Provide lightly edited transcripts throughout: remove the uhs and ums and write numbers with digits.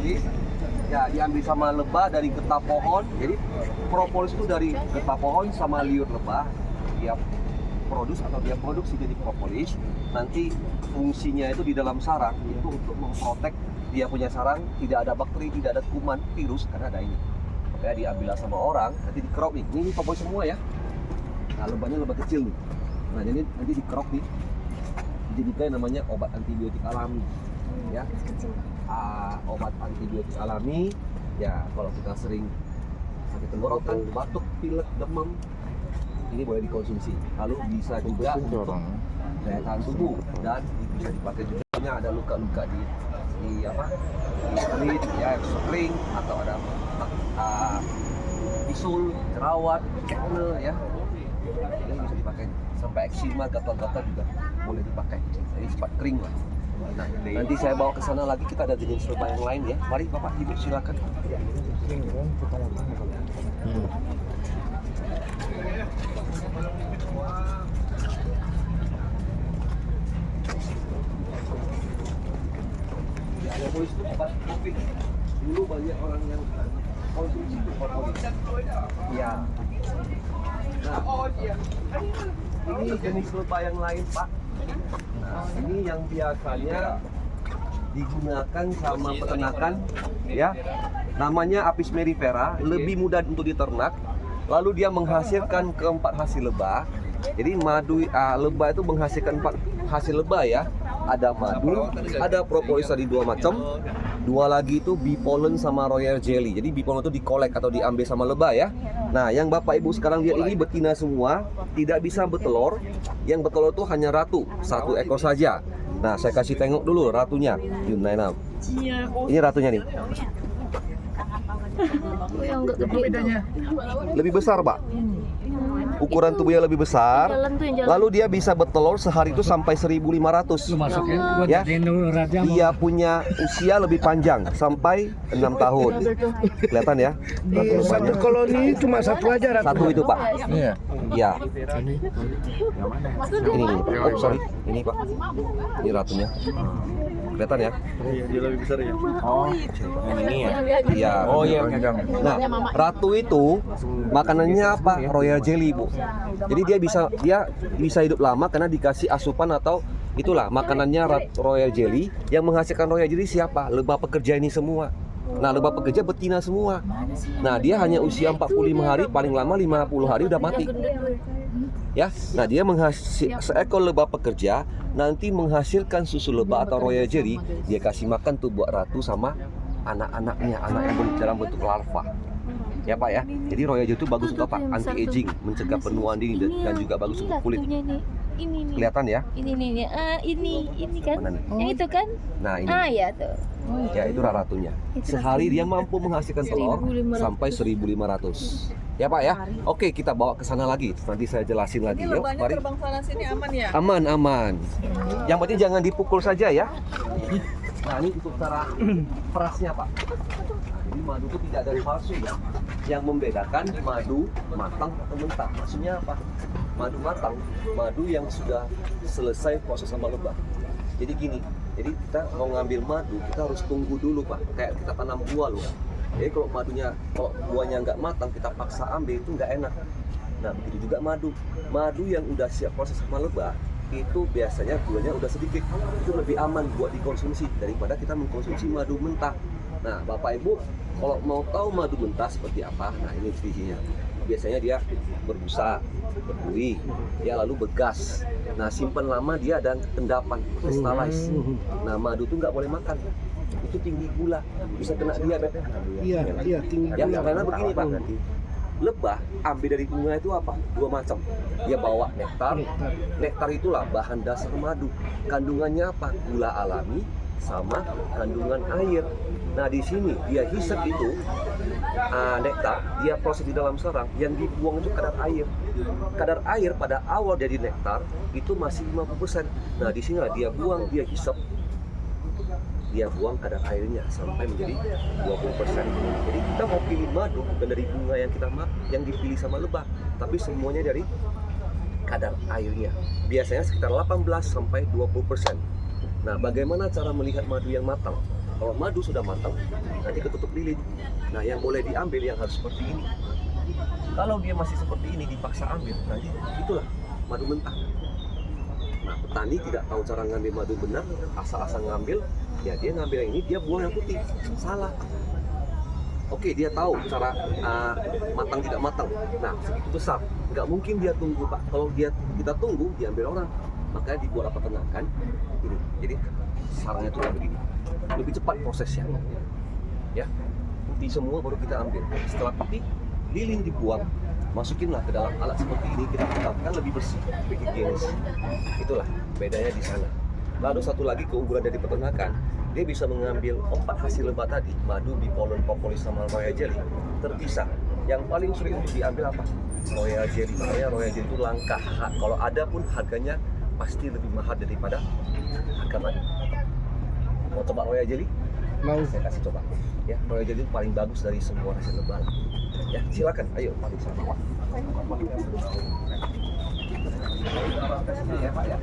propolis. Ya, diambil sama lebah dari getah pohon. Jadi propolis itu dari getah pohon sama liur lebah. Dia produksi jadi propolis. Nanti fungsinya itu di dalam sarang itu untuk memprotek dia punya sarang, tidak ada bakteri, tidak ada kuman, virus, karena ada ini. Makanya diambil sama orang, nanti dikerok nih. Ini propolis semua ya. Nah, lebahnya lebah kecil nih. Nah, jadi nanti dikerok nih. Dijadikan namanya obat antibiotik alami. Ya. Obat antibiotik alami. Ya, kalau kita sering sakit tenggorokan, batuk, pilek, demam, ini boleh dikonsumsi. Lalu bisa juga untuk daya tahan tubuh dan bisa dipakai juga ada luka-luka di kulit ya, kering atau ada bisul, jerawat, acne ya. Ini bisa dipakai sampai eksima, gatal-gatal juga boleh dipakai. Jadi cepat kering lah. Nah, nanti saya bawa ke sana lagi, kita ada jenis lebah yang lain ya. Mari Bapak Ibu silakan. Propolis itu obat COVID. Dulu banyak orang yang konsumsi propolis. Ya. Nah, ini jenis lebah yang lain, Pak. Nah, ini yang biasanya digunakan sama peternakan, ya. Namanya Apis mellifera, lebih mudah untuk diternak. Lalu dia menghasilkan keempat hasil lebah. Jadi madu lebah itu menghasilkan 4 hasil lebah ya. Ada madu, ada propolis tadi 2 macam. 2 lagi itu bee pollen sama royal jelly. Jadi bee pollen itu dikolek atau diambil sama lebah ya. Nah, yang Bapak Ibu sekarang lihat ini betina semua, tidak bisa bertelur. Yang bertelur itu hanya ratu, 1 ekor saja. Nah, saya kasih tengok dulu ratunya. Yunainam. Ini ratunya nih. Lebih besar, Pak. Ukuran tubuhnya lebih besar. Lalu dia bisa bertelur sehari itu sampai 1.500. Ya. Dia punya usia lebih panjang sampai 6 tahun. Kelihatan ya? Di satu koloni cuma satu aja ratu. Satu itu, Pak. Iya. Ya. Ini. Oh, sorry. Ini, Pak. Ini ratunya. Kelihatan ya? Dia lebih besar ya. Oh, ini ya. Iya. Oh iya. Nah, ratu itu makanannya apa? Royal jelly, Bu. Jadi dia bisa hidup lama karena dikasih asupan atau itulah makanannya royal jelly. Yang menghasilkan royal jelly siapa? Lebah pekerja ini semua. Nah, lebah pekerja betina semua. Nah, dia hanya usia 45 hari, paling lama 50 hari udah mati. Ya, nah dia seekor lebah pekerja nanti menghasilkan susu lebah atau royal jelly, dia kasih makan tuh buat ratu sama anak-anaknya, anak yang dalam bentuk larva. Ya Pak ya, jadi royal jelly itu bagus untuk apa? Anti aging, mencegah penuaan dini dan juga bagus untuk kulit. Ini Kelihatan ya? ini kan? Mana nih? Yang itu kan? Nah ini. Ya tuh. Ya itu ratunya. Sehari dia mampu menghasilkan telur sampai 1.500. Ya Pak ya. Oke, kita bawa ke sana lagi. Nanti saya jelasin lagi. Yuk, mari. Terbang sana sini aman ya? Aman, aman. Yang penting jangan dipukul saja ya. Nah, ini untuk cara perasnya, Pak. Jadi madu itu tidak dari palsu ya. Yang membedakan madu matang atau mentah. Maksudnya apa? Madu matang, madu yang sudah selesai proses sama lebah. Jadi gini, jadi kita mau ngambil madu, kita harus tunggu dulu, Pak. Kayak kita tanam buah loh. Jadi kalau buahnya nggak matang, kita paksa ambil itu nggak enak. Nah, begitu juga madu. Madu yang udah siap proses sama lebah, itu biasanya gulanya udah sedikit. Itu lebih aman buat dikonsumsi daripada kita mengkonsumsi madu mentah. Nah, Bapak Ibu, kalau mau tahu madu mentah seperti apa, nah ini ciri-cirinya. Biasanya dia berbusa, berbuih, ya lalu bergas. Nah, simpan lama dia ada endapan, crystallize. Nah, madu itu nggak boleh makan. Itu tinggi gula, bisa kena diabetes. Iya, tinggi Ya, gula. karena begini Pak, lebah ambil dari bunga itu apa? 2 macam. Dia bawa nektar. Nektar itulah bahan dasar madu. Kandungannya apa? Gula alami sama kandungan air. Nah, di sini dia hisap itu nektar, dia proses di dalam sarang, yang dibuang itu kadar air. Kadar air pada awal jadi nektar itu masih 50%. Nah, di sini dia buang, dia hisap. Dia buang kadar airnya sampai menjadi 20%. Jadi kita mau pilih madu bukan dari bunga yang dipilih sama lebah, tapi semuanya dari kadar airnya. Biasanya sekitar 18 sampai 20%. Nah, bagaimana cara melihat madu yang matang? Kalau madu sudah matang, nanti ketutup lilin. Nah, yang boleh diambil yang harus seperti ini. Kalau dia masih seperti ini dipaksa ambil, nanti itulah madu mentah. Nah, petani tidak tahu cara ngambil madu benar, asal-asal ngambil, ya dia ngambil yang ini, dia buang yang putih. Salah. Oke, dia tahu cara matang tidak matang. Nah, segitu besar, nggak mungkin dia tunggu, Pak. Kalau kita tunggu, diambil orang. Makanya dibuat apa peternakan ini. Jadi sarangnya itu kayak begini. Lebih cepat prosesnya. Ya, putih semua baru kita ambil. Setelah putih, lilin dibuang, masukinlah ke dalam alat seperti ini, kita kan lebih bersih, lebih higienis. Itulah bedanya di sana. Lalu satu lagi keunggulan dari peternakan, dia bisa mengambil 4 hasil lebah tadi, madu, bipolon, propolis, sama royal jelly, terpisah. Yang paling sulit untuk diambil apa? Royal jelly. Makanya royal jelly itu langka. Kalau ada pun harganya pasti lebih mahal daripada harga madu. Mau coba royal jelly? Mau. Saya kasih coba. Ya, royal jelly itu paling bagus dari semua hasil lebah. Ya, silakan. Ayo, mari sama. Ya, Pak ya.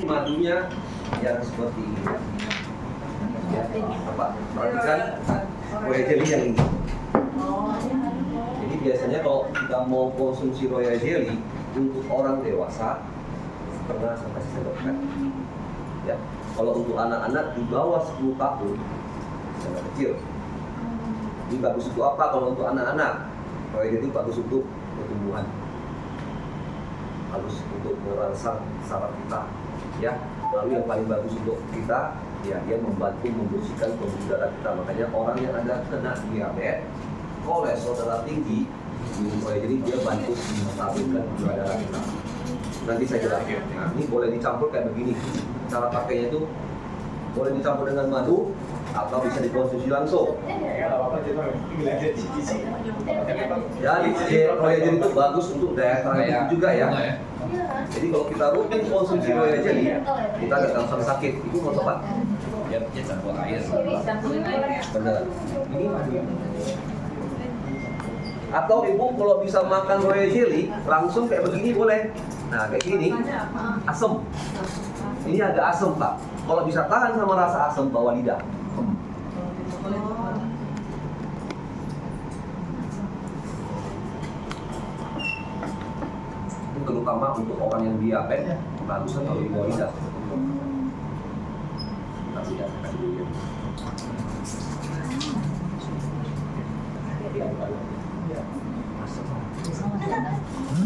Madunya yang seperti ini. Ya, Bapak perhatikan royal jelly yang ini. Jadi biasanya kalau kita mau konsumsi royal jelly untuk orang dewasa setengah sampai sendok kan. Ya, kalau untuk anak-anak di bawah 10 tahun, sangat kecil. Ini bagus untuk apa? Kalau untuk anak-anak, royal jelly bagus untuk pertumbuhan, bagus untuk merangsang saraf kita. Ya, lalu yang paling bagus untuk kita, ya dia membantu membersihkan pembuluh darah kita. Makanya orang yang ada kena diabetes, kolesterol darah tinggi, minum royal jelly dia bantu menstabilkan pembuluh darah kita. Nanti saya jelaskan. Nah, ini boleh dicampur kayak begini. Cara pakainya itu boleh dicampur dengan madu atau bisa dikonsumsi langsung. Ya, royal jelly itu bagus untuk daya tahan tubuh juga ya. Jadi kalau kita rutin konsumsi royal jelly, kita nggak gampang sakit. Itu mau tepat. Ya, campur air. Benar. Atau ibu kalau bisa makan royal jelly langsung kayak begini boleh. Nah kayak gini, asam. Ini agak asam Pak. Kalau bisa tahan sama rasa asam bawah lidah. Terutama untuk orang yang diabetes, bagusan kalau di bawah lidah.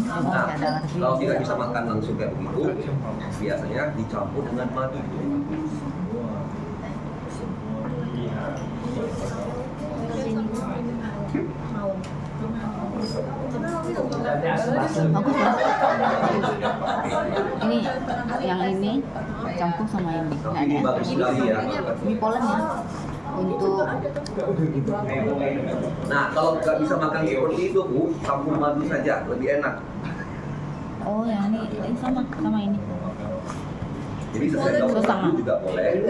Nah, kalau tidak bisa makan langsung kayak begitu, biasanya dicampur dengan madu. Bagus ya. Ini yang ini campur sama ini. Nah, ini bagus sekali ya. Ini polen ya. Untuk Nah, kalau nggak bisa makan seperti itu Bu, campur madu saja, lebih enak. oh yang ini sama ini. Jadi sesendok madu juga boleh.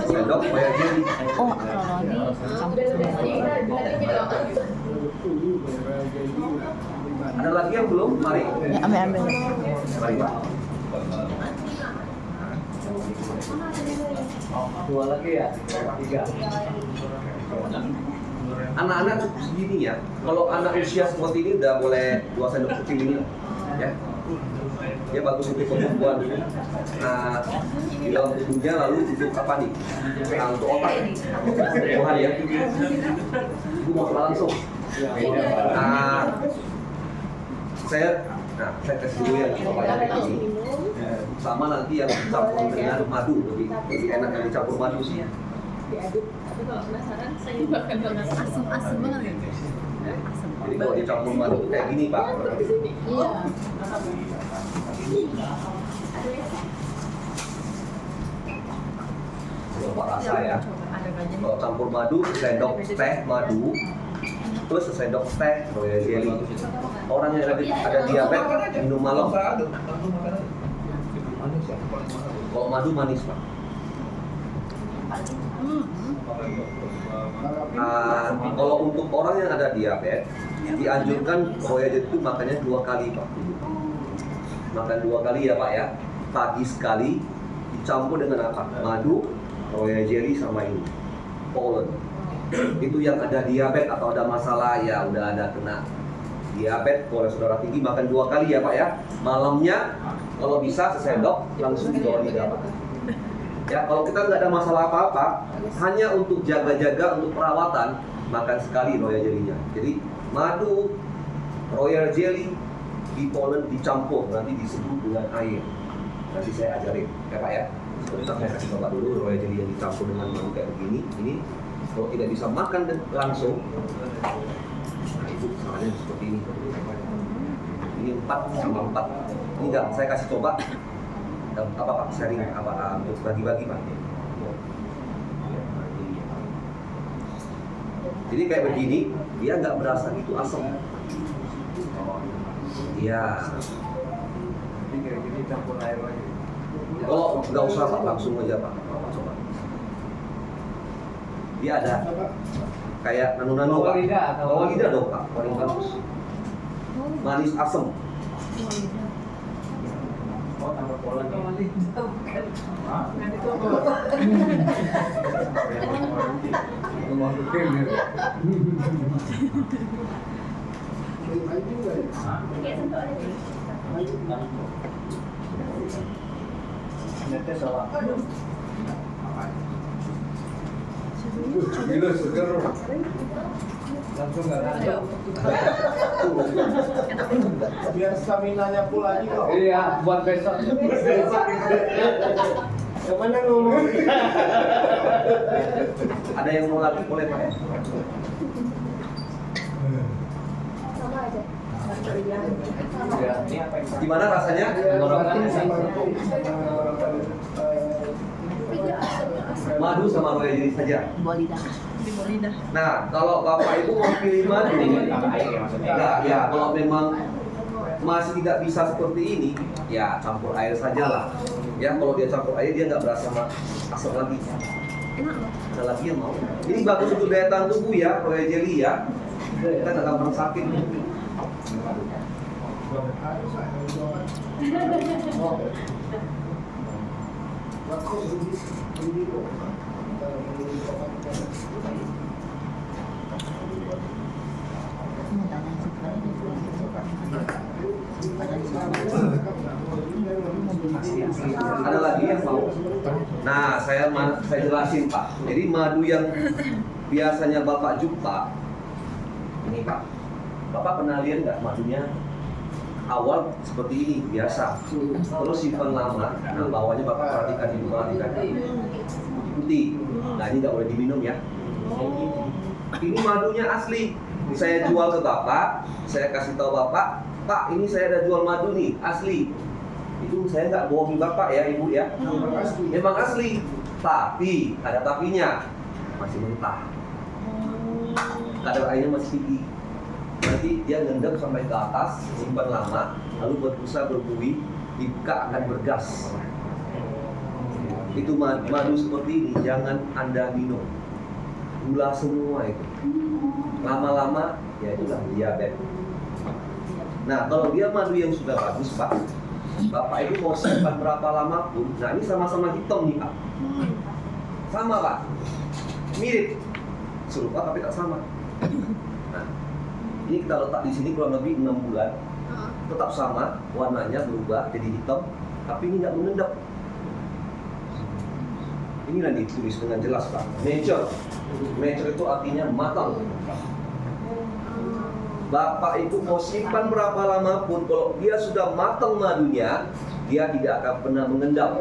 Sesendok royal jelly. Oh kalau ini campur sama ini. Ada lagi yang belum? Mari. Ya, ambil. Mari Pak. Dua lagi ya? Tiga. Anak-anak segini ya. Kalau anak usia seperti ini udah boleh 2 sendok kecil ini, ya. Dia bagus untuk pertumbuhan. Nah, di dalam tubuhnya lalu untuk apa nih? Nah, untuk otak, pertumbuhan ya. Ibu mau langsung. Saya kasih dulu yang bapaknya kayak gini. Sama nanti yang dicampur dengan madu, lebih enak yang dicampur madu sih. Diaduk, tapi kalau penasaran saya makan banget asam banget. Jadi kalau dicampur madu kayak gini Pak. Iya. Coba rasa ya. Kalau campur madu, sendok teh madu plus sendok teh royal jelly. Orang yang ada diabetes minum malam. Kalau madu manis Pak. Kalau untuk orang yang ada diabetes dianjurkan royal jelly itu makannya 2 kali Pak. Makan 2 kali ya Pak ya. Pagi sekali dicampur dengan apa? Madu, royal jelly sama ini pollen. Itu yang ada diabetes atau ada masalah ya udah ada kena diabetes, kolesterol darah tinggi makan 2 kali ya Pak ya. Malamnya kalau bisa sesendok langsung di bawah lidah Pak. Ya kalau kita nggak ada masalah apa-apa, hanya untuk jaga-jaga untuk perawatan makan sekali royal jelly-nya. Jadi madu, royal jelly, di pollen dicampur nanti diseduh dengan air. Nanti saya ajarin ya Pak ya. Sebentar saya kasih Bapak dulu royal jelly yang dicampur dengan madu kayak begini. Ini kalau tidak bisa makan langsung, nah itu caranya seperti ini. Ini 4 sama 4. Ini enggak, saya kasih coba. Apa Pak? Sharing apa untuk bagi-bagi Pak? Jadi kayak begini, dia nggak berasa gitu asam. Iya. Kalau nggak usah Pak, langsung aja Pak. Coba. Dia ada kayak nano-nano Pak. Bawah lidah dong Pak, paling bagus. Manis asam. Langsung nggak ada. Biar stamina-nya full lagi kok. Iya, buat besok. Yang mana ngomong? Ada yang mau lagi boleh Pak? Sama aja. Gimana rasanya? Madu sama royal jelly saja. Bawah lidah. Nah, kalau Bapak Ibu mau pilih madu, enggak, ya kalau memang masih tidak bisa seperti ini, ya campur air saja lah. Ya kalau dia campur air dia nggak berasa asam lagi. Ada lagi yang mau? Ini bagus untuk daya tahan tubuh ya, royal jelly ya. Kita nggak gampang sakit. Ada lagi yang mau? Nah, saya jelasin Pak. Jadi madu yang biasanya Bapak jumpa, ini Pak. Bapak pernah lihat nggak madunya? Awal seperti ini biasa, terus simpan lama. Nah bawahnya Bapak perhatikan putih. Nah ini nggak boleh diminum ya. Ini madunya asli. Ini saya jual ke Bapak, saya kasih tahu Bapak, Pak ini saya ada jual madu nih asli. Itu saya nggak bohongin Bapak ya Ibu ya. Memang asli, tapi ada tapinya, masih mentah. Kadar airnya masih tinggi. Nanti dia ngendap sampai ke atas, simpan lama, lalu berbusa berbuih, dibuka akan bergas. Itu madu seperti ini, jangan Anda minum. Gula semua itu. Lama-lama, ya itulah diabetes. Nah, kalau dia madu yang sudah bagus, Pak, Bapak Ibu mau simpan berapa lama pun, nah ini sama-sama hitam nih, Pak. Sama, Pak. Mirip. Serupa tapi tak sama. Nah, ini kita letak di sini kurang lebih 6 bulan. Tetap sama, warnanya berubah jadi hitam, tapi ini nggak mengendap. Inilah ditulis dengan jelas, Pak. Mature. Mature itu artinya matang. Bapak Ibu mau simpan berapa lama pun, kalau dia sudah matang madunya, dia tidak akan pernah mengendap.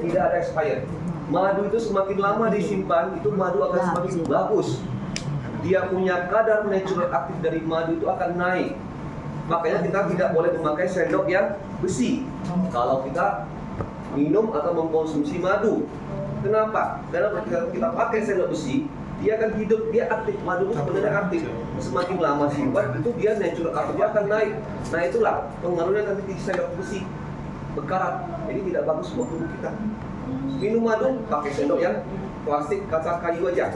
Tidak ada expired. Madu itu semakin lama disimpan, itu madu akan semakin bagus. Dia punya kadar natural aktif dari madu itu akan naik. Makanya kita tidak boleh memakai sendok yang besi kalau kita minum atau mengkonsumsi madu. Kenapa? Karena ketika kita pakai sendok besi, dia akan hidup, dia aktif, madu itu sebenarnya aktif. Semakin lama simpan, itu dia natural aktif, dia akan naik. Nah itulah pengaruhnya nanti di sendok besi berkarat. Jadi tidak bagus buat tubuh kita. Minum madu pakai sendok yang plastik kaca kayu aja.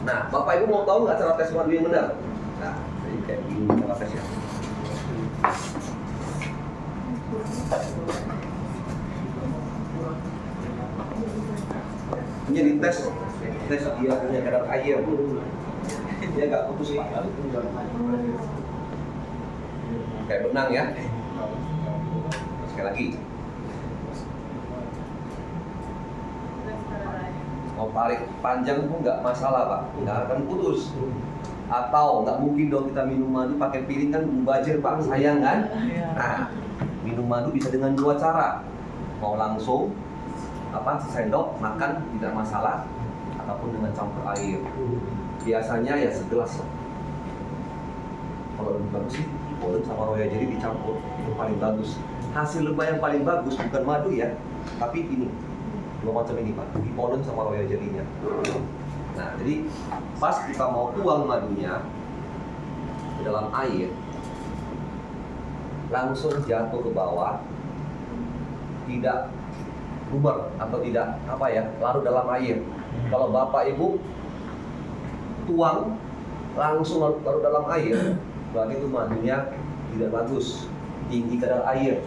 Nah, Bapak Ibu mau tahu nggak cara tes madu yang benar? Nah, jadi kayak gini cara tesnya. Ini dites, tes dia punya kadar air, dia nggak putus, Pak. Kayak benang ya. Sekali lagi. Mau tarik panjang pun nggak masalah, Pak, nggak akan putus. Atau nggak mungkin dong kita minum madu pakai piring, kan mubazir, Pak, sayang kan? Nah, minum madu bisa dengan 2 cara. Mau langsung sendok makan tidak masalah, ataupun dengan campur air. Biasanya ya segelas. Kalau lebih bagus sih pollen sama royal jelly dicampur, itu paling bagus. Hasil lebah yang paling bagus bukan madu ya, tapi ini 2 macam ini, Pak, pollen sama royal jelly-nya. Nah, jadi pas kita mau tuang madunya ke dalam air, langsung jatuh ke bawah, tidak bubar atau tidak larut dalam air. Kalau Bapak Ibu tuang langsung larut dalam air, berarti itu madunya tidak bagus, tinggi kadar air.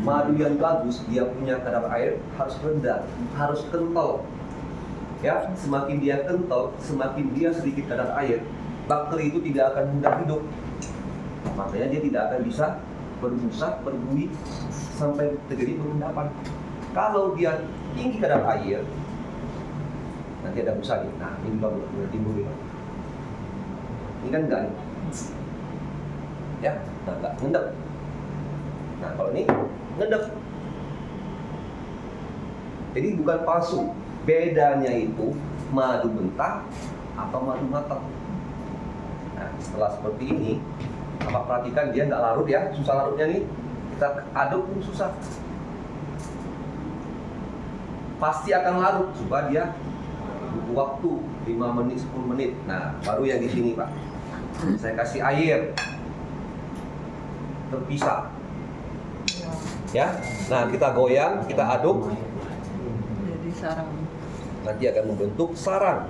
Madu yang bagus, dia punya kadar air harus rendah, harus kental. Ya, semakin dia kental, semakin dia sedikit kadar air, bakteri itu tidak akan mudah hidup. Makanya dia tidak akan bisa berbusa, berbuih sampai terjadi pengendapan. Kalau dia tinggi kadar air, nanti ada busa nih. Nah, ini baru timbul ini. Ini kan enggak nih. Ya, nah enggak ngendap. Nah, kalau ini ngendap. Jadi bukan palsu. Bedanya itu madu mentah atau madu matang. Nah, setelah seperti ini, Bapak perhatikan dia nggak larut ya, susah larutnya nih. Kita aduk pun susah. Pasti akan larut, coba dia butuh waktu 5 menit, 10 menit. Nah, baru yang di sini, Pak. Saya kasih air. Terpisah. Ya. Nah, kita goyang, kita aduk. Jadi sarang. Nanti akan membentuk sarang.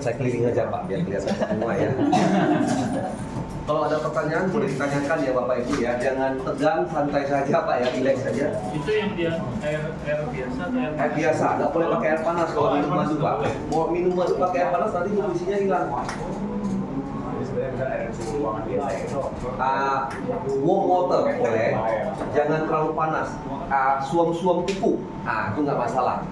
Saya keliling aja, Pak, biar kelihatan semua ya. Kalau ada pertanyaan boleh ditanyakan ya Bapak Ibu ya. Jangan tegang, santai saja Pak ya, relax saja. Itu yang dia air biasa atau Air biasa, nggak boleh pakai air panas kalau minum madu Pak. Mau minum madu pakai air panas nanti nutrisinya hilang. Warm water boleh, jangan terlalu panas. Suam-suam kuku, itu nggak masalah.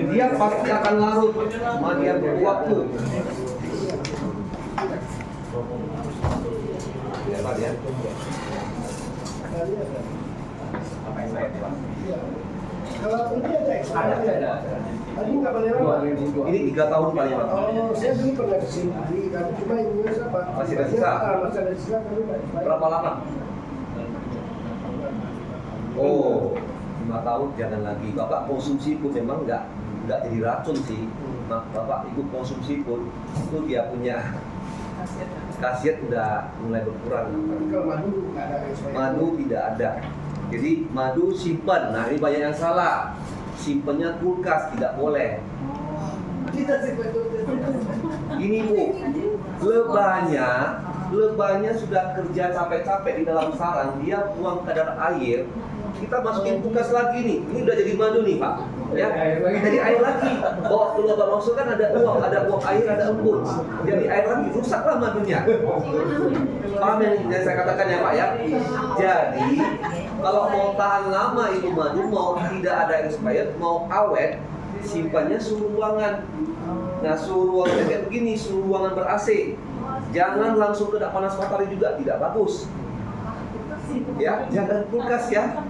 Dia pasti akan larut, cuma dia butuh waktu. Ya. Kalau ini ada ekstra ada. Tadi nggak boleh lama. Ini 3 tahun paling lama. Oh, saya dulu pernah kesini, tapi cuma ini apa? Masih ada sisa? Masih ada sisa, tapi nggak expired. Berapa lama? Oh, 5 tahun jangan lagi. Bapak konsumsi pun memang nggak nggak jadi racun sih. Nah, Bapak Ibu konsumsi pun itu dia punya khasiat udah mulai berkurang. Kalau madu nggak ada expired. Madu tidak ada. Jadi madu simpan. Nah, ini banyak yang salah. Simpannya kulkas tidak boleh. Kita sih betul. Ini Bu, lebahnya sudah kerja capek-capek di dalam sarang, dia buang kadar air. Kita masukin kulkas lagi nih. Ini udah jadi madu nih, Pak. Ya, jadi air lagi. Oh, kalau Bapak masuk kan ada uap air, ada embun. Jadi air lagi, rusaklah madunya. Paham yang saya katakan ya, Pak ya? Jadi, kalau mau tahan lama itu madu, mau tidak ada expired, mau awet, simpannya suhu ruangan. Nah, suhu ruangan kayak begini, suhu ruangan ber-AC. Jangan langsung kena panas matahari juga, tidak bagus. Ya, jangan kulkas ya.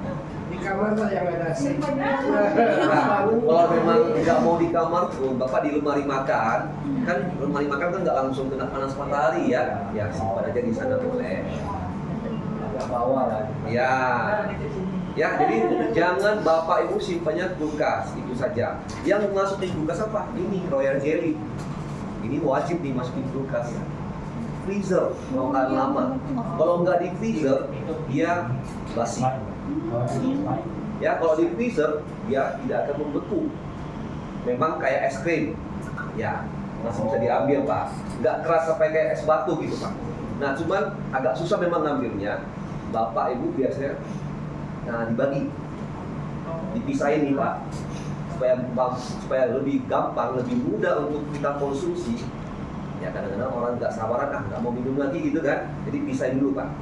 Di kamar lah yang ada AC. Nah, kalau memang tidak mau di kamar pun, Bapak di lemari makan, kan lemari makan kan nggak langsung kena panas matahari ya. Ya, simpan aja di sana boleh. Agak bawah lah. Ya. Ya, jadi jangan Bapak Ibu simpannya kulkas, itu saja. Yang masuk di kulkas apa? Ini royal jelly. Ini wajib dimasukin kulkas. Freezer, mau tahan lama. Kalau nggak di freezer, dia basi. Ya, kalau di freezer, dia tidak akan membeku. Memang kayak es krim. Ya, masih bisa diambil, Pak. Nggak keras sampai kayak es batu gitu, Pak. Nah, cuman agak susah memang ngambilnya. Bapak Ibu biasanya dibagi, dipisahin nih Pak, supaya lebih gampang, lebih mudah untuk kita konsumsi. Ya kadang-kadang orang nggak sabaran, nggak mau minum lagi gitu kan, jadi pisahin dulu Pak.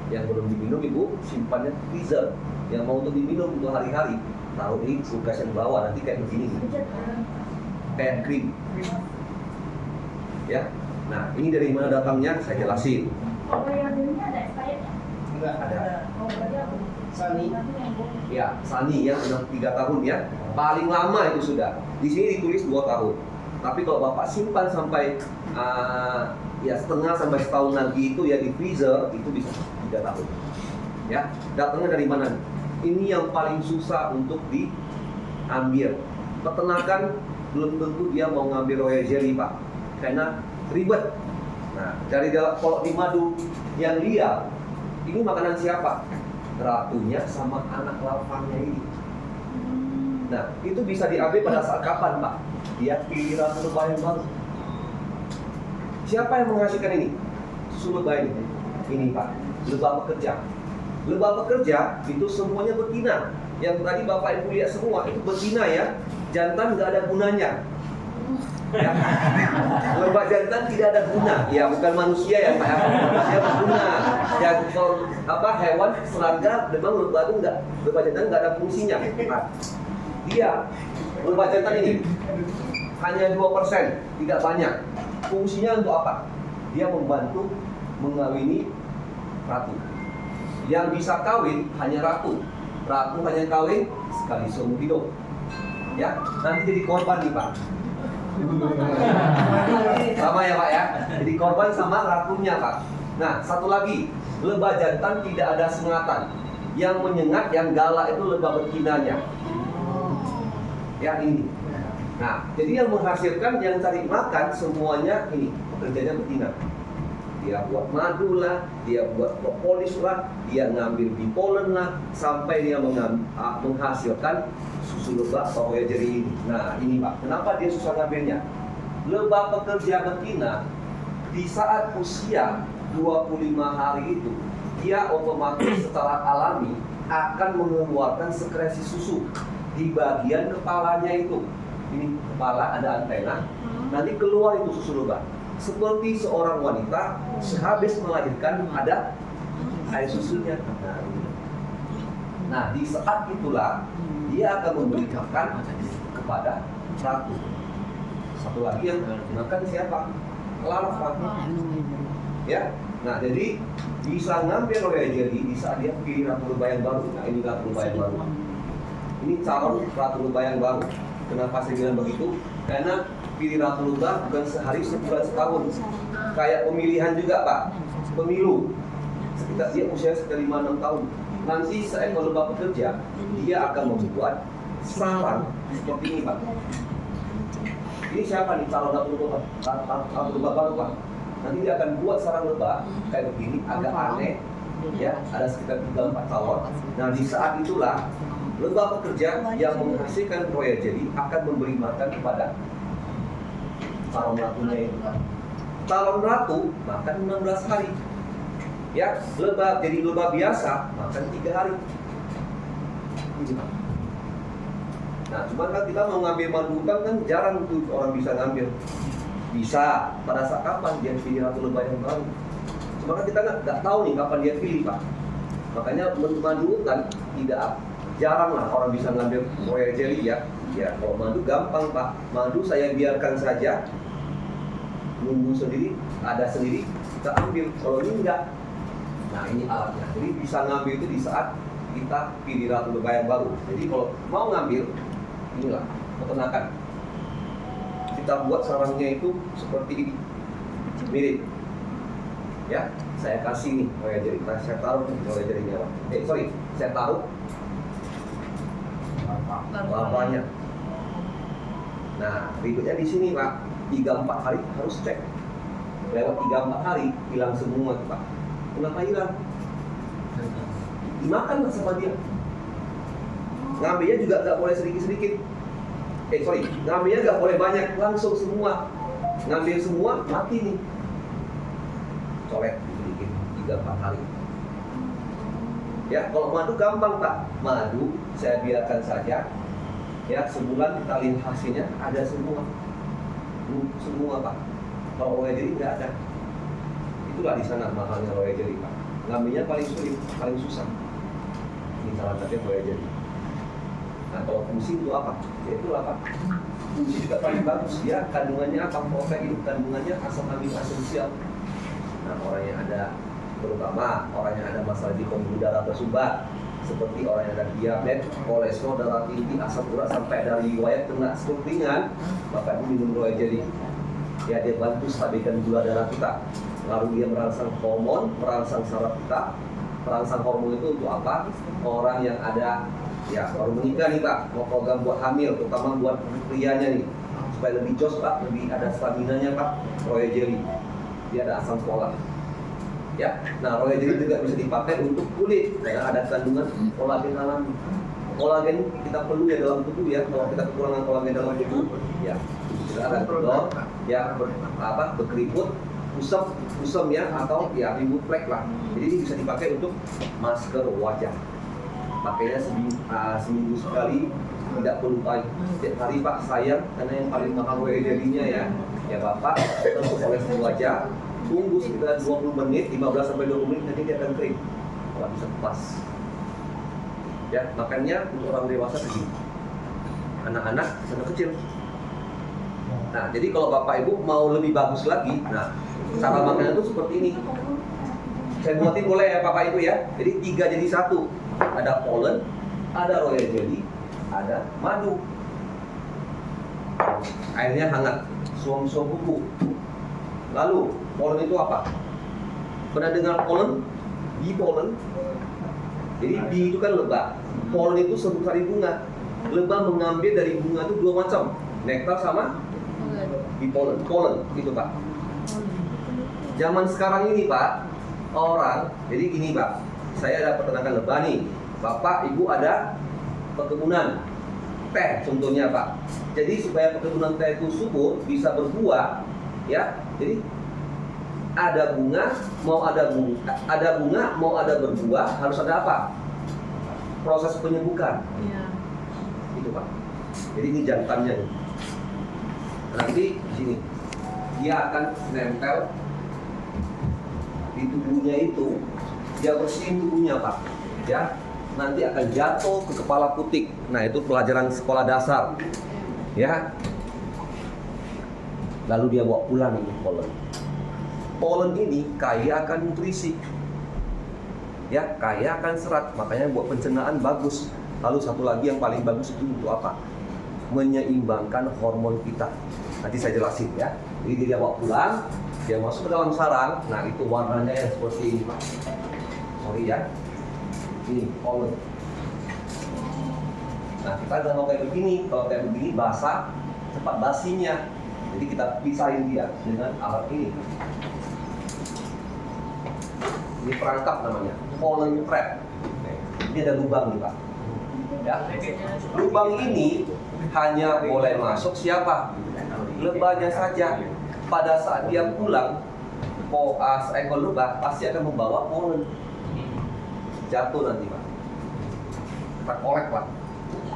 Yang belum diminum Ibu simpannya di freezer. Yang mau untuk diminum untuk hari-hari, taruh di kulkas yang bawah, nanti kayak begini nih, kayak krim. Ya, nah ini dari mana datangnya saya jelasin. Enggak Ada. Sani. Ya, Sani ya, sudah 3 tahun ya. Paling lama itu sudah. Di sini ditulis 2 tahun. Tapi kalau Bapak simpan sampai ya setengah sampai setahun lagi itu ya di freezer, itu bisa 3 tahun. Ya, datangnya dari mana? Ini yang paling susah untuk diambil. Peternakan belum tentu dia mau ngambil royal jelly Pak, karena ribet. Nah, dari kalau di madu yang liar, ini makanan siapa? Ratunya sama anak larvanya ini. Nah, itu bisa diambil pada saat kapan, Pak? Dia pilih ratu lebah yang baru. Siapa yang menghasilkan ini? Susu lebah ini. Ini, Pak, lebah pekerja. Lebah pekerja itu semuanya betina. Yang tadi Bapak Ibu lihat semua itu betina ya. Jantan nggak ada gunanya. Ya. Lebah jantan tidak ada guna. Ya, bukan manusia ya, Pak. Manusia berguna. Ya, kalau hewan serangga memang lebah itu lebah jantan nggak ada fungsinya. Nah, dia lebah jantan ini hanya 2%, tidak banyak. Fungsinya untuk apa? Dia membantu mengawini ratu. Yang bisa kawin hanya ratu. Ratu hanya kawin sekali seumur hidup. Ya, nanti jadi korban nih Pak. Sama ya Pak ya. Jadi korban sama ratunya Pak. Nah, satu lagi, lebah jantan tidak ada sengatan. Yang menyengat, yang galak itu lebah betinanya. Ya ini. Nah, jadi yang menghasilkan, yang cari makan semuanya ini pekerjanya betina. Dia buat madu lah, dia buat propolis lah, dia ngambil di polen lah, sampai dia menghasilkan susu lebah atau royal jelly ini. Nah ini Pak, kenapa dia susah ngambilnya? Lebah pekerja betina di saat usia 25 hari itu, dia otomatis secara alami akan mengeluarkan sekresi susu di bagian kepalanya itu. Ini kepala ada antena, nanti keluar itu susu lebah. Seperti seorang wanita sehabis melahirkan ada air susunya. Nah, di saat itulah dia akan memberi makan kepada ratu. Satu lagi yang makan siapa? Larva. Ya. Nah, jadi bisa ngambil royal jelly di saat dia pilih ratu lebah yang baru. Nah, ini ratu lebah yang baru. Ini calon ratu lebah yang baru. Kenapa saya bilang begitu? Karena pilih ratu lebah bukan sehari, sebulan, setahun. Kayak pemilihan juga Pak, pemilu. Sekitar dia usia sekitar 5-6 tahun. Nanti seekor lebah pekerja, dia akan membuat sarang seperti ini Pak. Ini siapa nih calon ratu lebah baru Pak? Nanti dia akan buat sarang lebah kayak begini, agak aneh, ya. Ada sekitar 3-4 calon. Nah di saat itulah lebah pekerja yang menghasilkan royal jelly akan memberi makan kepada calon ratunya itu. Calon ratu makan 16 hari. Ya, jadi lebah biasa makan 3 hari. Nah, cuman kan kita mau ngambil madu kan jarang tuh orang bisa ngambil. Bisa, pada saat kapan dia pilih ratu lebah yang baru. Cuma kan kita nggak tahu nih kapan dia pilih Pak. Makanya madu kan jarang lah orang bisa ngambil royal jelly ya. Ya, kalau madu gampang Pak. Madu saya biarkan saja, nunggu sendiri, ada sendiri, kita ambil. Kalau ini enggak. Nah ini alatnya. Jadi bisa ngambil itu di saat kita pilih ratu lebah yang baru. Jadi kalau mau ngambil, inilah peternakan. Kita buat sarangnya itu seperti ini, mirip. Ya, saya kasih nih royal jelly. Nah, saya taruh royal jelly-nya Pak. Saya taruh larvanya. Nah, berikutnya di sini Pak, 3-4 hari harus cek. Lewat 3-4 hari hilang semua tuh Pak. Kenapa hilang? Dimakan lah sama dia. Ngambilnya juga nggak boleh sedikit-sedikit. Ngambilnya nggak boleh banyak, langsung semua. Ngambil semua, mati nih. Colek sedikit, 3-4 hari. Ya, kalau madu gampang Pak. Madu saya biarkan saja. Ya, sebulan kita lihat hasilnya ada semua. Semua Pak. Kalau royal jelly nggak ada. Itulah di sana mahalnya royal jelly Pak. Ngambilnya paling sulit, paling susah. Ini salah satunya royal jelly. Nah, kalau fungsi itu apa? Ya itulah Pak. Fungsi juga paling bagus. Ya, kandungannya apa? Protein, kandungannya asam amino esensial. Nah, orang yang ada, terutama orang yang ada masalah di pembuluh darah tersumbat, seperti orang yang ada diabetes, kolesterol, darah tinggi, asam urat, sampai ada riwayat kena stroke ringan, maka itu minum royal jelly. Ya, dia bantu stabilkan gula darah kita. Lalu dia merangsang hormon, merangsang saraf kita. Merangsang hormon itu untuk apa? Orang yang ada, ya baru menikah nih Pak, mau program buat hamil, terutama buat prianya nih, supaya lebih jos Pak, lebih ada stamina-nya Pak, royal jelly. Dia ada asam folat. Ya, nah royal jelly juga bisa dipakai untuk kulit karena ada kandungan kolagen alami. Kolagen kita perlu ya dalam tubuh ya. Kalau kita kekurangan kolagen dalam tubuh, ya kita akan kendor, ya berkeriput, kusam ya, atau ya ribut flek lah. Jadi ini bisa dipakai untuk masker wajah. Pakainya seminggu sekali, tidak perlu setiap hari Pak. Sayang karena yang paling mahal royal jelly-nya ya Bapak untuk olesi wajah. Tunggu sekitar 20 menit, 15 sampai 20 menit, nanti dia akan kering. Kalau bisa pas. Ya, makannya untuk orang dewasa begini. Anak-anak, anak kecil. Nah, jadi kalau Bapak Ibu mau lebih bagus lagi, nah, cara makannya itu seperti ini. Saya buatin boleh ya Bapak Ibu ya. Jadi 3 jadi 1. Ada pollen, ada royal jelly, ada madu. Airnya hangat, suam-suam buku. Lalu, pollen itu apa? Pernah dengar pollen? Bee pollen. Jadi bee itu kan lebah. Pollen itu sari bunga. Lebah mengambil dari bunga itu 2 macam, nektar sama bee pollen. Pollen itu Pak. Zaman sekarang ini Pak, orang, jadi gini Pak, saya ada peternakan lebah nih. Bapak, Ibu ada perkebunan teh contohnya Pak. Jadi supaya perkebunan teh itu subur, bisa berbuah, ya. Jadi ada bunga, mau ada berbuah, harus ada apa? Proses penyembuhan. Iya. Itu Pak. Jadi ini jantannya nih. Nanti di sini dia akan nempel di tubuhnya itu, dia bersihin tubuhnya Pak. Ya, nanti akan jatuh ke kepala putik. Nah itu pelajaran sekolah dasar. Ya. Lalu dia bawa pulang ini pollen. Pollen ini kaya akan nutrisi, ya kaya akan serat, makanya buat pencernaan bagus. Lalu satu lagi yang paling bagus itu untuk apa? Menyeimbangkan hormon kita. Nanti saya jelasin ya. Jadi dia bawa pulang, dia masuk ke dalam sarang. Nah itu warnanya yang seperti ini Pak. Sorry ya. Ini pollen. Nah kita nggak mau kayak begini. Kalau kayak begini basah, cepat basinya. Jadi kita pisahin dia dengan alat ini. Ini perangkap namanya, pollen trap. Ini ada lubang nih Pak. Ya. Lubang ini hanya boleh masuk siapa? Lebahnya saja. Pada saat dia pulang, seekor lebah pasti akan membawa pollen. Jatuh nanti Pak. Kita kolek Pak.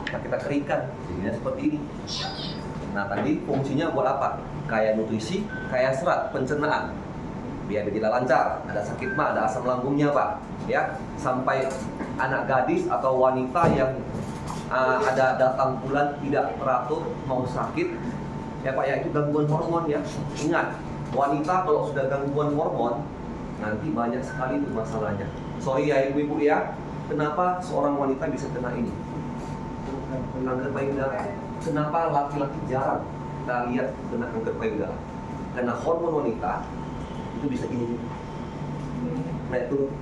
Kita keringkan, jadinya seperti ini. Nah tadi fungsinya buat apa? Kayak nutrisi, kayak serat, pencernaan. Biar kita lancar, ada sakit mah, ada asam lambungnya Pak. Ya, sampai anak gadis atau wanita yang ada datang bulan tidak teratur, mau sakit, ya Pak ya itu gangguan hormon ya. Ingat, wanita kalau sudah gangguan hormon, nanti banyak sekali itu masalahnya. Sorry ya ibu-ibu ya, kenapa seorang wanita bisa kena ini? Kanker payudara. Kenapa laki-laki jarang kita lihat kena kanker payudara? Karena hormon wanita itu bisa gini. Nah itu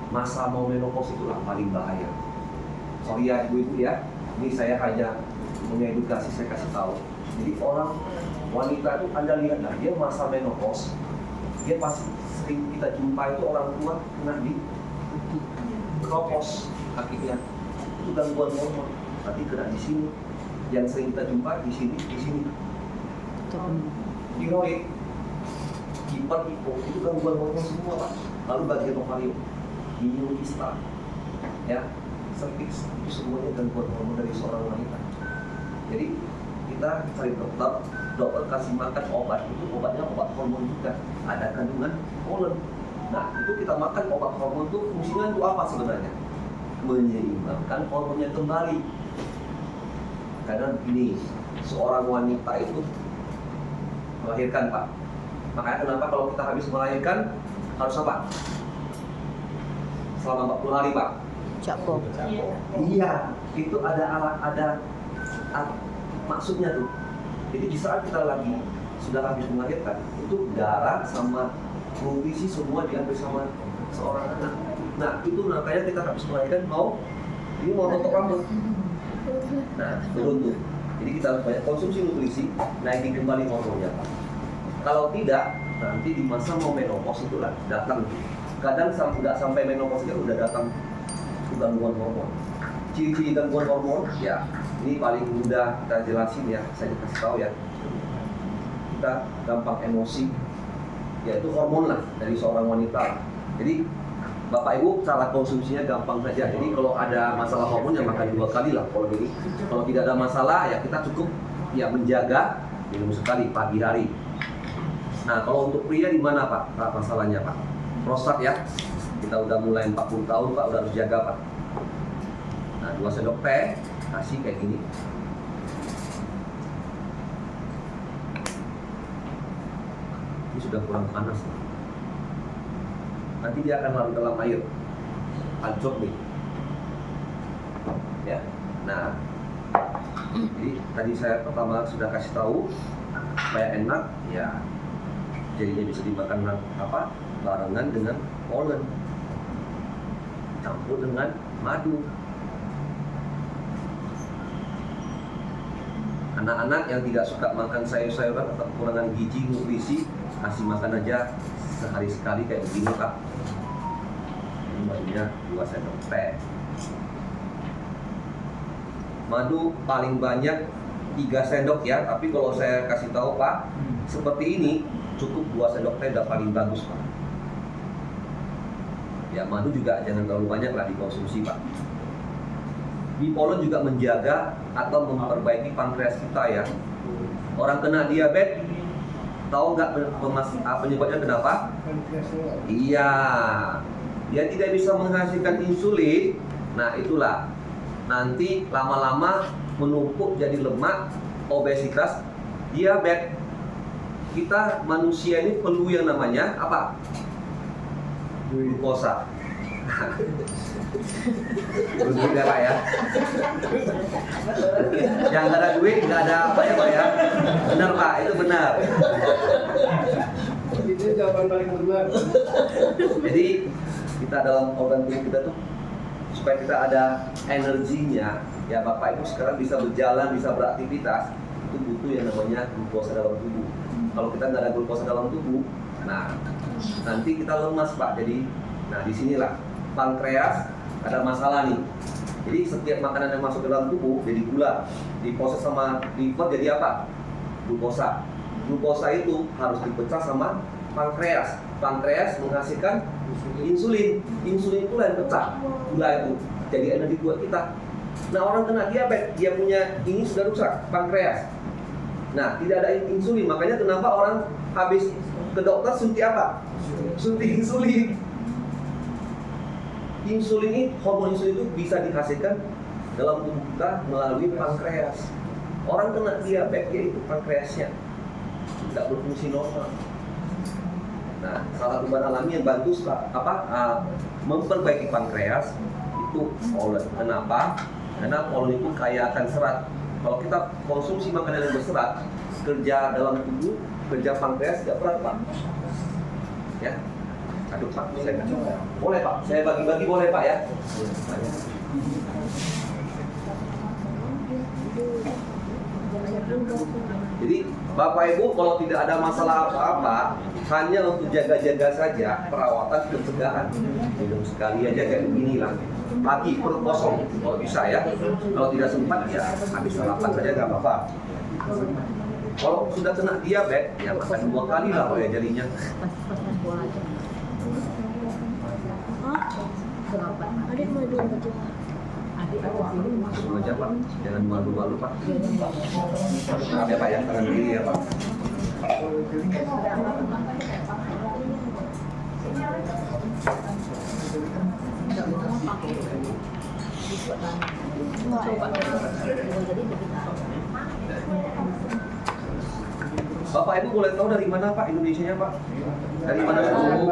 masa mau menopause itulah paling bahaya. Sorry ya ibu-ibu ya, ini saya hanya mengedukasi, saya kasih tahu. Jadi orang wanita itu Anda lihat lah, dia masa menopause, dia pasti sering kita jumpa itu orang tua kena di kropos kakinya, itu gangguan hormon. Nanti kena di sini, yang sering kita jumpa di sini, tiroid, hiper, hipo, itu gangguan hormon semua Pak. Lalu bagian ovarium, minum kista, ya, cervix, itu semuanya gangguan hormon dari seorang wanita. Jadi kita cari dokter kasih makan obat, itu obatnya obat hormon juga, ada kandungan pollen. Nah itu kita makan obat hormon itu fungsinya itu apa sebenarnya? Menyeimbangkan hormonnya kembali. Karena ini seorang wanita itu melahirkan Pak. Makanya kenapa kalau kita habis melahirkan harus apa? Selama 40 hari Pak. Cakep. Iya, itu ada maksudnya tuh. Jadi di saat kita lagi sudah habis melahirkan, itu darah sama nutrisi semua diambil sama seorang anak. Nah itu makanya kita habis melahirkan ini mau rontok rambut. Nah turun tuh. Jadi kita harus banyak konsumsi nutrisi, naikin kembali hormonnya Pak. Kalau tidak, nanti di masa mau menopause itulah datang. Kadang nggak sampai menopause itu udah datang gangguan hormon. Ciri-ciri gangguan hormon, ya ini paling mudah kita jelasin ya, saya kasih tahu ya. Kita gampang emosi, ya itu hormon lah dari seorang wanita. Jadi Bapak Ibu cara konsumsinya gampang saja. Jadi kalau ada masalah hormon ya makan 2 kali lah kalau ini. Kalau tidak ada masalah ya kita cukup ya menjaga minum sekali pagi hari. Nah kalau untuk pria di mana Pak masalahnya Pak? Prostat ya. Kita udah mulai 40 tahun Pak udah harus jaga Pak. Nah 2 sendok teh kasih kayak gini. Ini sudah kurang panas Pak. Nanti dia akan larut dalam air, hancur nih, ya. Nah, jadi tadi saya pertama sudah kasih tahu supaya enak, ya. Jadinya bisa dimakan apa? Barengan dengan pollen, campur dengan madu. Anak-anak yang tidak suka makan sayur-sayuran atau kekurangan gizi nutrisi, kasih makan aja sehari sekali kayak begini Pak. Ini madunya 2 sendok teh. Madu paling banyak 3 sendok ya, tapi kalau saya kasih tahu Pak, seperti ini cukup 2 sendok teh udah paling bagus Pak. Ya madu juga jangan terlalu banyak lah dikonsumsi Pak. Bipollen juga menjaga atau memperbaiki pankreas kita ya. Orang kena diabetes, tahu nggak penyebabnya kenapa? Iya, dia tidak bisa menghasilkan insulin. Nah itulah nanti lama-lama menumpuk jadi lemak, obesitas, diabetes. Kita manusia ini perlu yang namanya apa? Glukosa. Duit ya Pak ya. Yang nggak ada duit nggak ada apa ya Pak ya. Benar Pak, itu benar. Itu jawaban paling benar. Jadi kita dalam organ tubuh kita tuh supaya kita ada energinya, ya Bapak Ibu sekarang bisa berjalan, bisa beraktivitas, itu butuh yang namanya glukosa dalam tubuh. Kalau kita nggak ada glukosa dalam tubuh, nah nanti kita lemas Pak. Jadi, nah disinilah pankreas ada masalah nih. Jadi setiap makanan yang masuk dalam tubuh jadi gula, diproses sama liver jadi apa? Glukosa. Glukosa itu harus dipecah sama pankreas. Pankreas menghasilkan insulin. Insulin itu yang pecah gula itu jadi energi buat kita. Nah orang kena diabetes, dia punya ini sudah rusak pankreas. Nah tidak ada insulin, makanya kenapa orang habis ke dokter suntik apa? Suntik insulin. Insulin ini, hormon insulin itu bisa dihasilkan dalam tubuh kita melalui pankreas. Orang kena diabetes yaitu pankreasnya tidak berfungsi normal. Nah, salah satu bahan alami yang bantu memperbaiki pankreas itu pollen. Kenapa? Karena pollen itu kaya akan serat. Kalau kita konsumsi makanan yang berserat, kerja dalam tubuh, kerja pankreas tidak berat Pak. Ya. Aduh Pak, saya nggak coba. Boleh Pak, saya bagi-bagi boleh Pak ya. Jadi Bapak Ibu kalau tidak ada masalah apa-apa, hanya untuk jaga-jaga saja perawatan pencegahan. Minum sekali aja kayak begini lah. Pagi perut kosong kalau bisa ya. Kalau tidak sempat ya habis sarapan saja nggak apa-apa. Kalau sudah kena diabetes ya makan 2 kali lah kalau ya jadinya. Langsung aja Pak, jangan malu-malu Pak. Maaf ya Pak ya, tangan kiri ya Pak. Bapak Ibu boleh tahu dari mana Pak Indonesianya Pak? Dari mana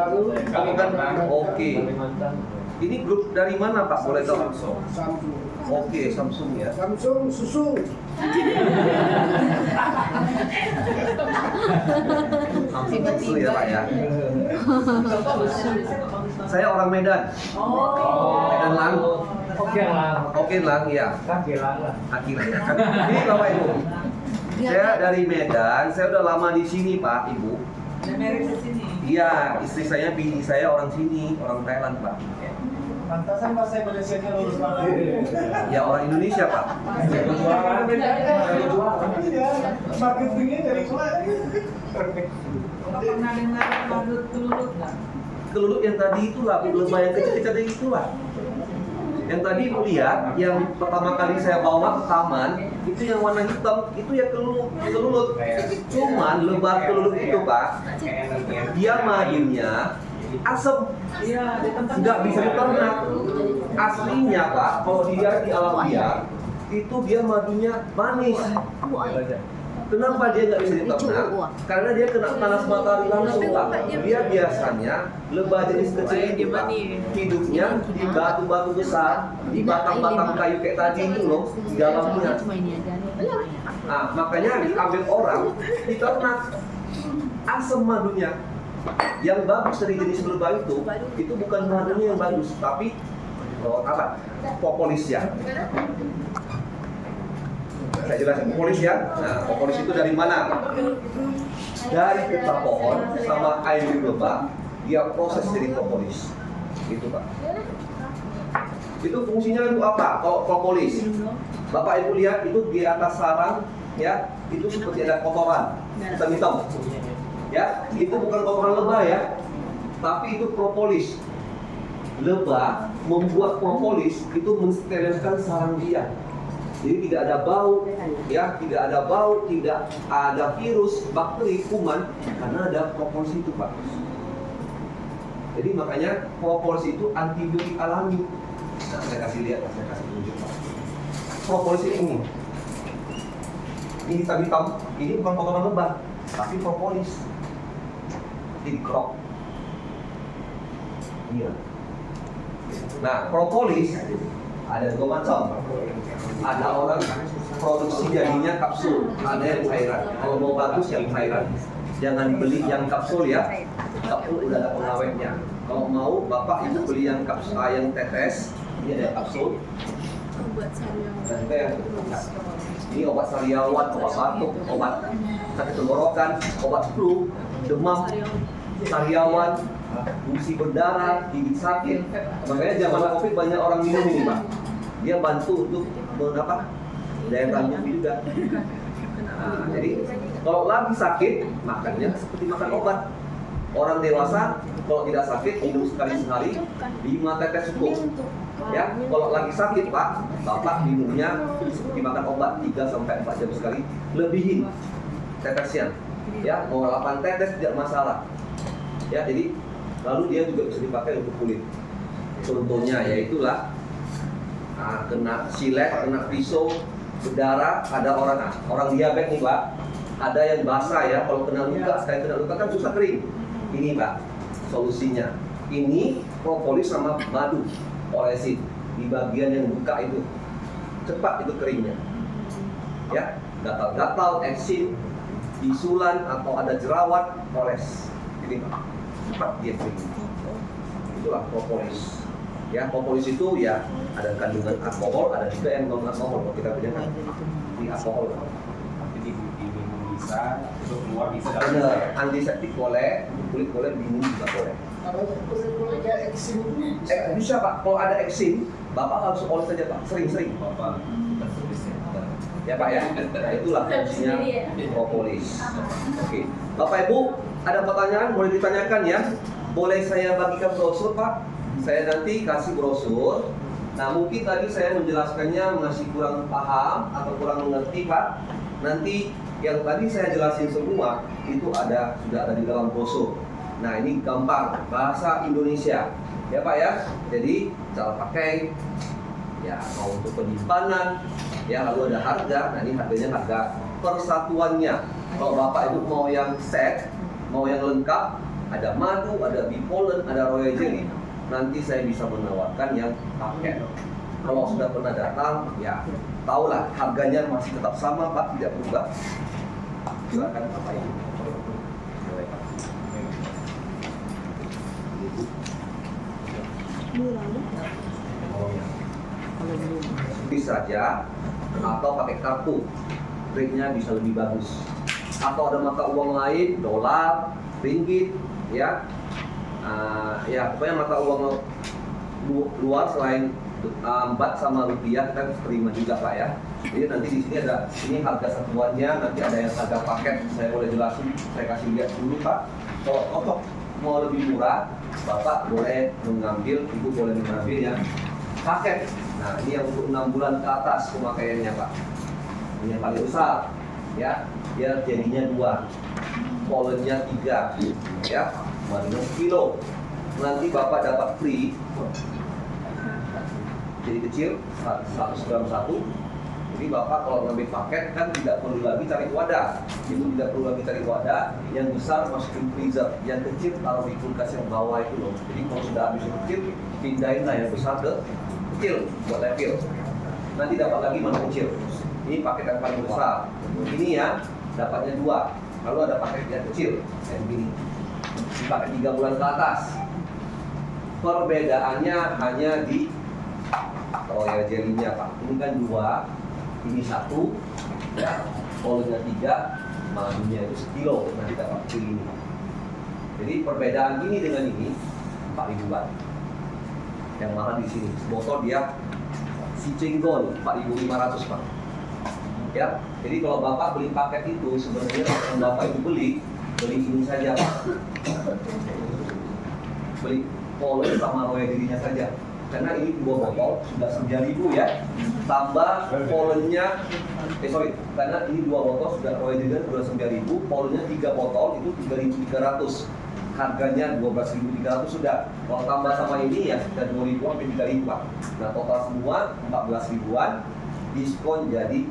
dulu? Kamu kan oke. Ini grup dari mana Pak? Boleh tahu? Samsung. Oke, Samsung ya. Samsung susu. Samsung susu ya Pak ya. Saya orang Medan. Medan Lang. Oke Lang ya. Akhirnya. Ini Bapak Ibu. Saya dari Medan. Saya udah lama di sini Pak Ibu. Iya, istri saya, bini saya orang sini, orang Thailand Pak. Pantasan bahasa Indonesia-nya lulus banget. Ya orang Indonesia Pak. Iya, marketingnya dari mana? Pernah dengar badut kelulut nggak? Kelulut yang tadi itulah, lebah yang kecil-kecil tadi itulah. Yang tadi Ibu lihat, yang pertama kali saya bawa ke taman, itu yang warna hitam, itu ya kelulut. Cuman lebah kelulut itu Pak, dia madunya asam, nggak bisa diternak. Aslinya Pak, kalau dia di alam liar, itu dia madunya manis. Kenapa dia nggak bisa diternak? Karena dia kena panas matahari langsung Pak. Dia biasanya lebah jenis kecil itu Pak, hidupnya di batu-batu besar, di batang-batang kayu kayak tadi itu loh, di dalamnya. Nah, makanya diambil orang, diternak. Asam madunya. Yang bagus dari jenis lebah itu bukan madunya yang bagus, tapi propolis ya. Saya jelasin propolis ya. Nah, propolis itu dari mana? Dari getah pohon sama air lebah, dia proses jadi propolis. Gitu Pak. Itu fungsinya itu apa? Kalau propolis, Bapak Ibu lihat itu di atas sarang ya, itu seperti ada kotoran hitam-hitam. Ya, itu bukan kotoran lebah ya, tapi itu propolis. Lebah membuat propolis itu mensterilkan sarang dia. Jadi tidak ada bau, ya, tidak ada bau, tidak ada virus, bakteri, kuman, karena ada propolis itu Pak. Jadi makanya propolis itu antibiotik alami. Nah, saya kasih lihat, saya kasih tunjuk Pak. Propolis ini hitam-hitam, ini bukan kotoran lebah, tapi propolis. Jadi krok. Iya. Nah, propolis ada 2 macam. Ada orang produksi jadinya kapsul, ada yang cairan. Kalau mau bagus yang cairan. Jangan beli yang kapsul ya. Kapsul udah ada pengawetnya. Kalau mau Bapak Ibu beli yang kapsul, yang tetes, ini ada kapsul. buat sariawan. Dan juga yang ini obat sariawan, obat batuk, obat sakit tenggorokan, obat flu, demam, sariawan, fungsi berdarah, gigi sakit. Makanya zaman COVID banyak orang minum ini Pak. Dia bantu untuk mengapa daya tahan tubuh juga. Nah, jadi kalau lagi sakit makannya seperti makan obat. Orang dewasa kalau tidak sakit minum sekali sehari 5 tetes cukup. Ya, kalau lagi sakit Pak, Bapak minumnya seperti makan obat 3 sampai 4 jam sekali, lebihin tetesnya. Ya, mau 8 tetes tidak masalah. Ya, jadi lalu dia juga bisa dipakai untuk kulit. Contohnya yaitulah kena silet, kena pisau, berdarah, ada orang diabetes nih Pak. Ada yang basah ya, kalau kena luka, sekali kena luka kan susah kering. Ini Pak, solusinya. Ini propolis sama madu, olesin di bagian yang buka itu. Cepat itu keringnya. Ya, gatal-gatal, eksim, bisulan atau ada jerawat, oles. Ini Pak, cepat dia kering. Itulah propolis. Ya, propolis itu ya ada kandungan alkohol, ada juga yang non alkohol. Kalau kita bilang di alkohol. Jadi diminum bisa, untuk keluar bisa. Benar, antiseptik boleh, kulit boleh, minum juga boleh. Kalau kulit kayak eksim itu Bisa Pak, kalau ada eksim, Bapak harus oles saja Pak, sering-sering. Bapak kita tulis ya. Ya Pak ya, nah, itulah fungsinya propolis. Oke, Bapak Ibu, ada pertanyaan boleh ditanyakan ya. Boleh saya bagikan brosur Pak? Saya nanti kasih brosur. Nah mungkin tadi saya menjelaskannya masih kurang paham atau kurang mengerti Pak. Nanti yang tadi saya jelasin semua itu sudah ada di dalam brosur. Nah ini gampang, bahasa Indonesia ya Pak ya. Jadi cara pakai, ya mau untuk penyimpanan, ya lalu ada harga. Nah ini harganya harga persatuannya. Kalau Bapak Ibu mau yang set, mau yang lengkap, ada madu, ada bipolen, ada royal jelly. Nanti saya bisa menawarkan yang paket. Kalau sudah pernah datang, ya tahulah harganya masih tetap sama Pak, tidak berubah. Silakan Bapak Ibu. Bisa saja atau pakai kartu, rate-nya bisa lebih bagus. Atau ada mata uang lain, dolar, ringgit, ya. Ya pokoknya mata uang luar selain baht sama rupiah kita harus terima juga Pak ya. Jadi nanti di sini ada ini harga satuannya, nanti ada yang harga paket. Saya boleh jelasin, saya kasih lihat dulu Pak. Kalau Bapak mau lebih murah, Bapak boleh mengambil, Ibu boleh mengambil yang paket. Nah ini yang untuk 6 bulan ke atas pemakaiannya Pak. Ini yang paling besar, ya. Dia jadinya 2, polennya 3, ya. Madunya 1 kilo. Nanti Bapak dapat free. Jadi kecil, 100 gram satu. Jadi Bapak kalau ngambil paket kan tidak perlu lagi cari wadah. Itu tidak perlu lagi cari wadah. Yang besar masukin freezer, yang kecil taruh di kulkas yang bawah itu loh. Jadi kalau sudah habis yang kecil, pindahin lah yang besar ke kecil buat refill. Nanti dapat lagi mana kecil. Ini paket yang paling besar. Ini ya dapatnya 2. Lalu ada paket yang kecil kayak begini. Pakai 3 bulan ke atas. Perbedaannya hanya di royal jelly-nya Pak. Ini kan 2, ini 1, ya. Polennya 3, madunya itu 1 kilo. Nanti dapat ini. Jadi perbedaan ini dengan ini 4.000 baht. Yang mahal di sini. Botol dia si cenggon 4.500 Pak. Ya. Jadi kalau Bapak beli paket itu sebenarnya yang Bapak itu beli ini saja Pak. Beli polen sama royal jelly-nya saja. Karena ini 2 botol sudah 9.000 ya. Tambah polennya karena ini 2 botol sudah royal jelly sudah 9.000, polennya 3 botol itu 3.300. Harganya 12.300 sudah. Kalau tambah sama ini ya sudah 2.000 sampai 3.000 Pak. Nah total semua 14 ribuan, diskon jadi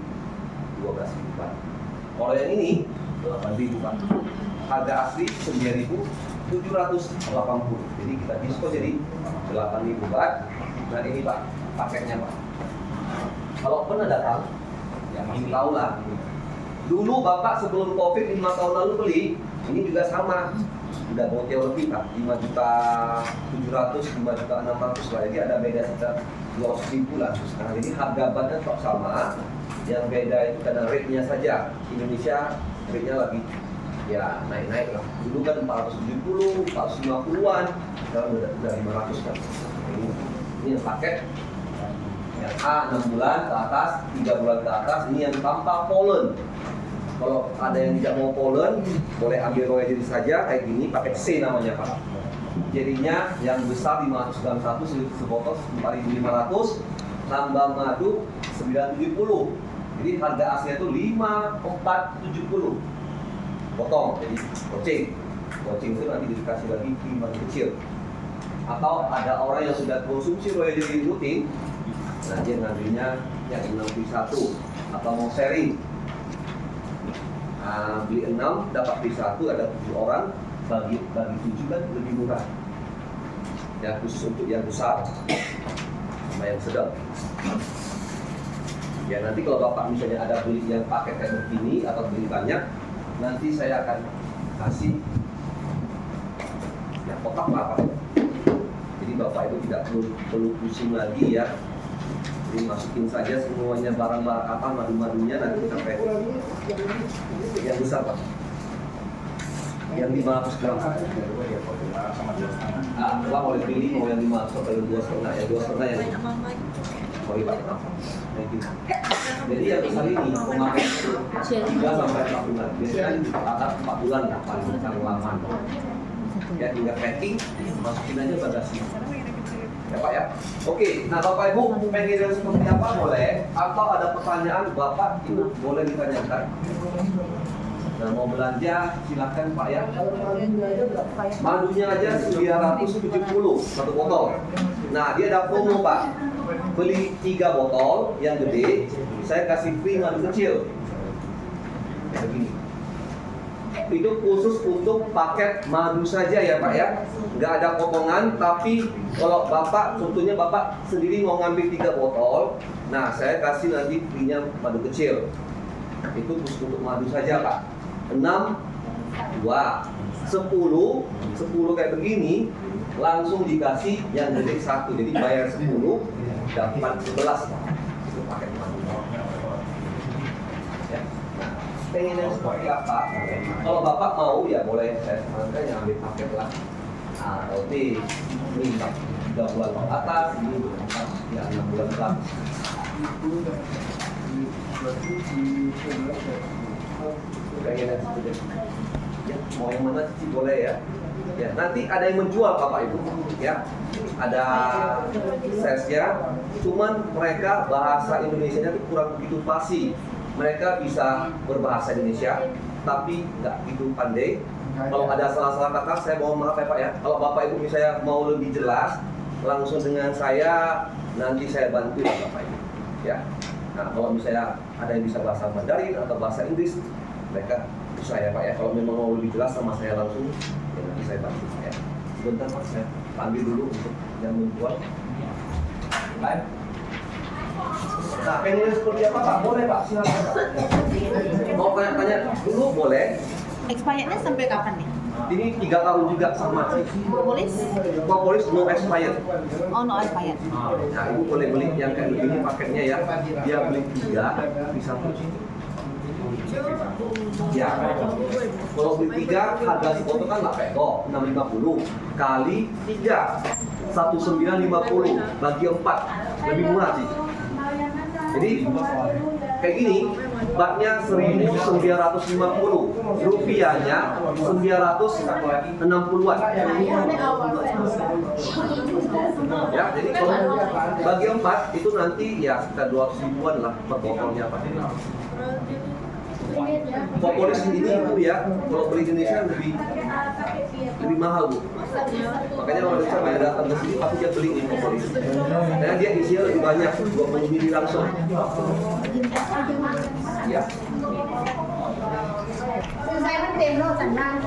12 ribuan. Kalau yang ini 8.000 Pak. Harga asli 9.780. Jadi kita diskon jadi 8.000 Baht. Nah ini Pak paketnya Pak. Kalau pernah datang, ya masih tahu lah. Dulu Bapak sebelum COVID 5 tahun lalu beli, ini juga sama. udah mau jauh lebih Pak, 5.700.000, 5.600.000 lah, jadi ada beda sekitar 200.000 lah. Sekarang ini harga batnya tetap sama, yang beda itu karena rate-nya saja. Indonesia rate-nya lagi ya naik-naik lah. Dulu kan 470, 450-an, sekarang udah 500 kan. Ini yang paket yang A 6 bulan ke atas, 3 bulan ke atas, ini yang tanpa pollen. Kalau ada yang tidak mau pollen, boleh ambil royal jelly saja kayak gini, pakai C namanya Pak. Jadinya yang besar 500 gram satu, sebotol 4.500, tambah madu 970. Jadi harga aslinya itu 5.470. Potong, jadi goceng. Goceng itu nanti dikasih lagi timbang kecil. Atau ada orang yang sudah konsumsi royal jelly rutin, nah dia ngambilnya yang 61 atau mau sharing. Nah, beli 6 dapat beli 1, ada 7 orang, bagi 7 kan lebih murah. Ya khusus untuk yang besar sama yang sedang. Ya nanti kalau Bapak misalnya ada beli yang pakai kayak begini atau beli banyak, nanti saya akan kasih ya kotak Bapak. Jadi Bapak itu tidak perlu pusing lagi ya. Jadi masukin saja semuanya barang-barang apa madu-madunya nanti sampai yang besar Pak. Yang 500 gram. Bapak boleh pilih mau yang 500 atau yang 2,5 ya 2,5 yang sorry Pak. Jadi yang besar ini memakai 3 sampai 4 bulan. Biasanya ada 4 bulan lah paling lama. Ya tinggal packing, masukin aja bagasi. Ya Pak ya. Oke, nah Bapak Ibu pengen yang seperti apa boleh? Atau ada pertanyaan Bapak Ibu boleh ditanyakan. Nah mau belanja silakan Pak ya. Madunya aja 970 satu botol. Nah dia ada promo Pak. Beli 3 botol yang gede, saya kasih free madu kecil. Ya begini. Itu khusus untuk paket madu saja ya Pak ya, nggak ada potongan. Tapi kalau Bapak, contohnya Bapak sendiri mau ngambil 3 botol, nah saya kasih nanti free-nya madu kecil. Itu khusus untuk madu saja Pak. 6, 2, 10 kayak begini, langsung dikasih yang gede 1. Jadi bayar 10, dapat 11 Pak. Itu paket madu. Ya. Pengen yang seperti apa? Kalau Bapak mau ya boleh saya sarankan yang ambil paket lah. Atau ini 3 bulan ke atas, ini ya 6 bulan ke atas. Pengen yang seperti itu. Ya, mau yang mana sih boleh ya. Ya, nanti ada yang menjual Bapak Ibu ya. Ada salesnya, cuman mereka bahasa Indonesianya itu kurang begitu fasih. Mereka bisa berbahasa Indonesia, tapi nggak gitu pandai. Kalau ada salah-salah kata, saya mohon maaf ya Pak ya. Kalau Bapak Ibu misalnya mau lebih jelas, langsung dengan saya, nanti saya bantu ya Bapak Ibu. Ya. Nah kalau misalnya ada yang bisa bahasa Mandarin atau bahasa Inggris, mereka bisa ya Pak ya. Kalau memang mau lebih jelas sama saya langsung, ya nanti saya bantu ya. Sebentar Pak, saya ambil dulu untuk yang menjual. Baik. Nah, pengen seperti apa Pak? Boleh Pak, silakan Pak. Mau tanya-tanya dulu boleh. Expirednya sampai kapan nih? Ini 3 tahun juga sama. Propolis? Propolis no expired. Oh, no expired. Nah, Ibu boleh beli yang kayak begini paketnya ya. Dia beli 3, bisa tuh. Ya, kalau beli 3 harga sebotol kan 650 kali 3 1950 bagi 4 lebih murah sih. Jadi kayak gini, baknya 1.950, rupiahnya 960-an. Ya, jadi kalau bagi 4 itu nanti ya sekitar 200 ribuan lah per botolnya Pak. Propolis ini Bu ya, kalau beli di Indonesia lebih mahal Bu. Makanya kalau Indonesia banyak datang ke sini pasti dia beli ini propolis. Karena dia isinya lebih banyak, 20 mili langsung. Ya. Saya kan demo sannan.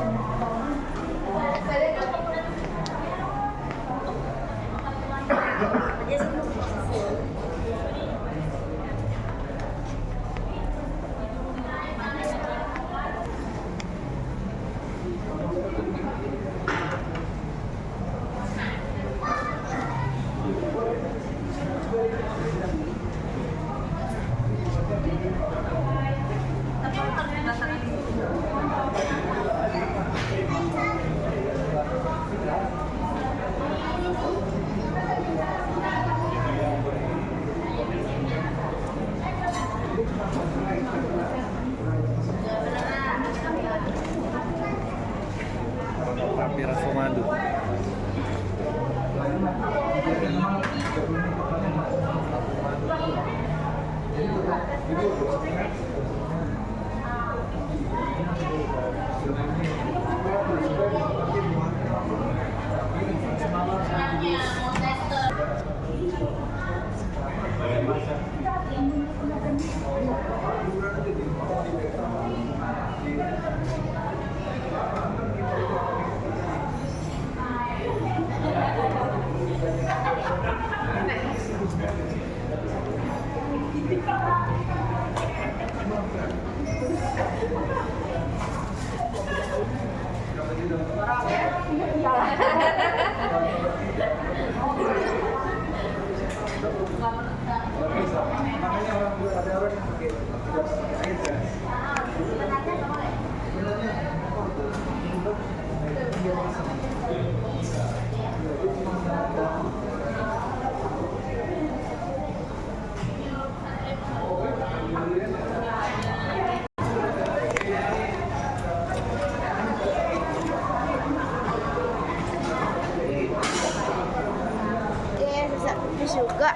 Dia bisa juga.